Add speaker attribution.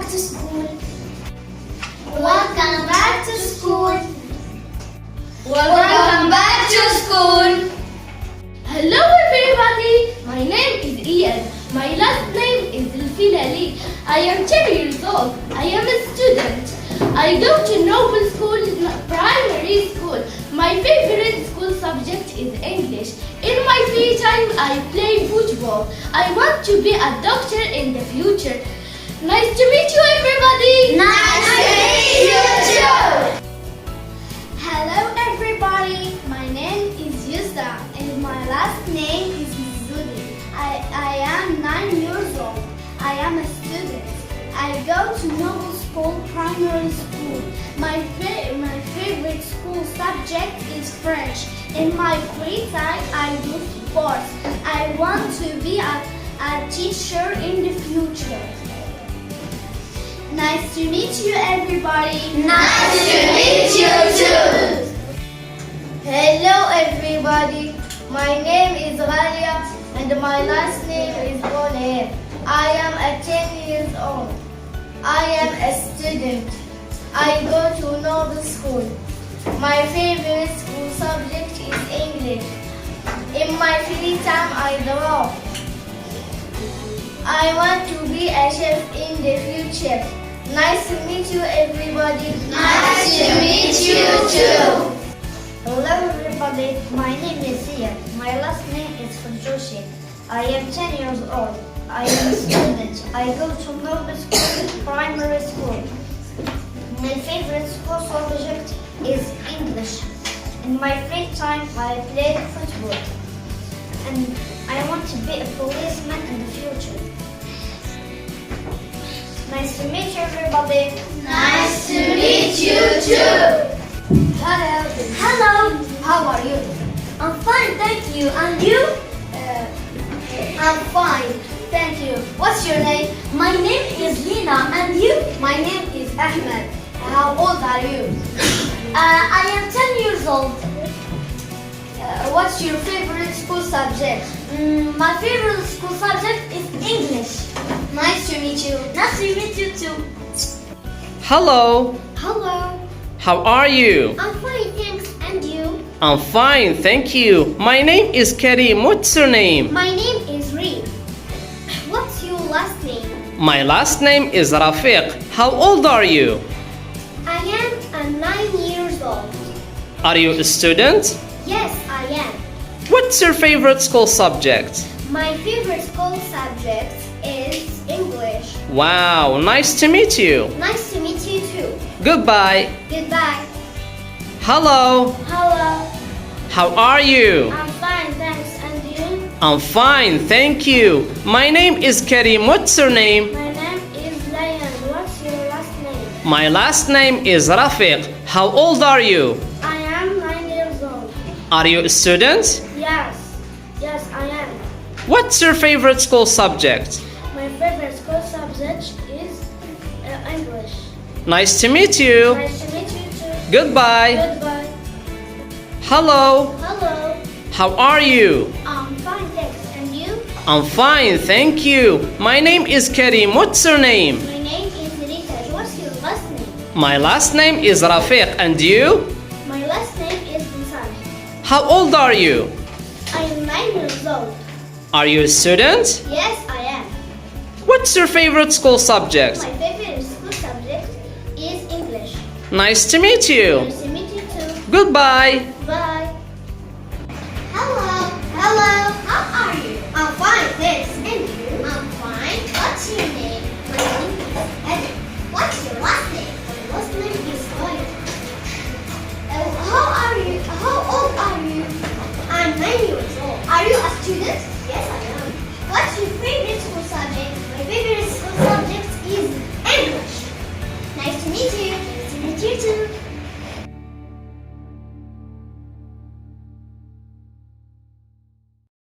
Speaker 1: back to school. Welcome back to school.
Speaker 2: Welcome back to school.
Speaker 3: Hello everybody, my name is Ian. My last name is Al-Filali. I am 10 years old. I am a student. I go to Noble School, primary school. My favorite school subject is English. In my free time, I play football. I want to be a doctor in the future. Nice to meet you everybody.
Speaker 1: Nice to meet you too.
Speaker 4: Hello everybody, my name is Yusra and my last name is Zudi. I am 9 years old. I am a student. I go to Noble School Primary School. My favorite school subject is French. In my free time, I do sports. I want to be a teacher in the future. Nice to meet you everybody.
Speaker 1: Nice to meet you too.
Speaker 4: Hello everybody, my name is Ghalia and my last name is Bonair. I am 10 years old. I am a student. I go to Noble School. My favorite school subject is English. In my free time I draw. I want to be a chef in the future. Nice to meet you everybody.
Speaker 1: Nice to meet you too.
Speaker 4: Hello everybody, my name is Sia. My last name is Joshi. I am 10 years old. I am a student. I go to Noble School Primary School. My favorite school subject is English. In my free time I play football. And I want to be a policeman in the future. Nice to meet you everybody.
Speaker 1: Nice to meet you too.
Speaker 4: Hello.
Speaker 1: Hello.
Speaker 4: How are you?
Speaker 1: I'm fine, thank you. And you?
Speaker 4: I'm fine. Thank you. What's your name?
Speaker 1: My name is Lina. And you?
Speaker 4: My name is Ahmed. How old are you?
Speaker 1: I am 10 years old.
Speaker 4: What's your favorite school subject?
Speaker 1: My favorite school subject is English.
Speaker 4: Nice to meet you.
Speaker 1: Nice to meet you too.
Speaker 5: Hello,
Speaker 1: Hello.
Speaker 5: how are you?
Speaker 1: I'm fine, thanks. And you?
Speaker 5: I'm fine, thank you. My name is Karim. What's your name?
Speaker 1: My name is Reem. What's your last name?
Speaker 5: My last name is Rafiq. How old are you?
Speaker 1: I am 9 years old.
Speaker 5: Are you a student?
Speaker 1: Yes, I am.
Speaker 5: What's your favorite school subject?
Speaker 1: My favorite school subject is English.
Speaker 5: Wow, nice to meet you.
Speaker 1: Nice to meet you too.
Speaker 5: Goodbye.
Speaker 1: Goodbye.
Speaker 5: Hello,
Speaker 1: Hello.
Speaker 5: how are you?
Speaker 1: I'm fine, thanks. And you?
Speaker 5: I'm fine, thank you. My name is Karim. What's your name?
Speaker 1: My name is Layan. What's your last name?
Speaker 5: My last name is Rafiq. How old are you?
Speaker 1: I am 9 years old.
Speaker 5: Are you a student?
Speaker 1: Yes. Yes, I am.
Speaker 5: What's your favorite school subject?
Speaker 1: My favorite school subject is English.
Speaker 5: Nice to meet you.
Speaker 1: Nice to meet you too.
Speaker 5: Goodbye.
Speaker 1: Goodbye.
Speaker 5: Hello,
Speaker 1: Hello.
Speaker 5: how are you?
Speaker 1: I'm fine, thanks. And you?
Speaker 5: I'm fine, thank you. My name is Karim. What's your name?
Speaker 1: My name is Rita. What's your last name?
Speaker 5: My last name is Rafiq. And you?
Speaker 1: My last name is Nisan.
Speaker 5: How old are you?
Speaker 1: I am 9 years old.
Speaker 5: Are you a student?
Speaker 1: Yes, I am.
Speaker 5: What's your favorite school subject?
Speaker 1: My favorite school subject is English.
Speaker 5: Nice to meet you.
Speaker 1: Nice to meet you too.
Speaker 5: Goodbye.
Speaker 1: Bye.